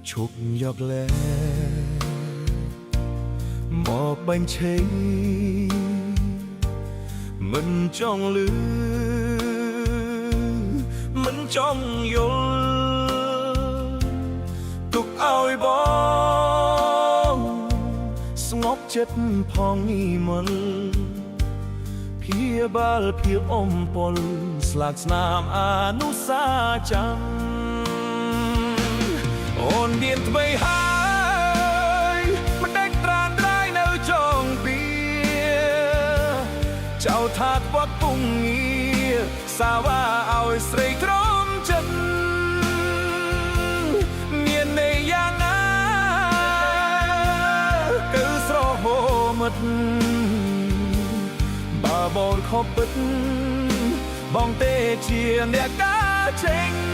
ឈប់យកលែមកបាញ់ឆេងមិនចង់លឺមិនចង់យល់ទុកឲ្យបងស្ងប់ចិត្តផងមិនព្យាបាលភាពអមពលស្លាកស្នាមអនុស្សាចាំអូនមានថ្មីហើយមិនដេកត្រានត្រៃនៅចុងពីចៅថាខ្វាត់ពុងងារសាវ៉ាឲ្យស្រីទ្រាំចិត្តមានន័យយ៉ាងណាគឺស្រហូមិតបើបងខុសពិតបងទេជាអ្នកការចេញ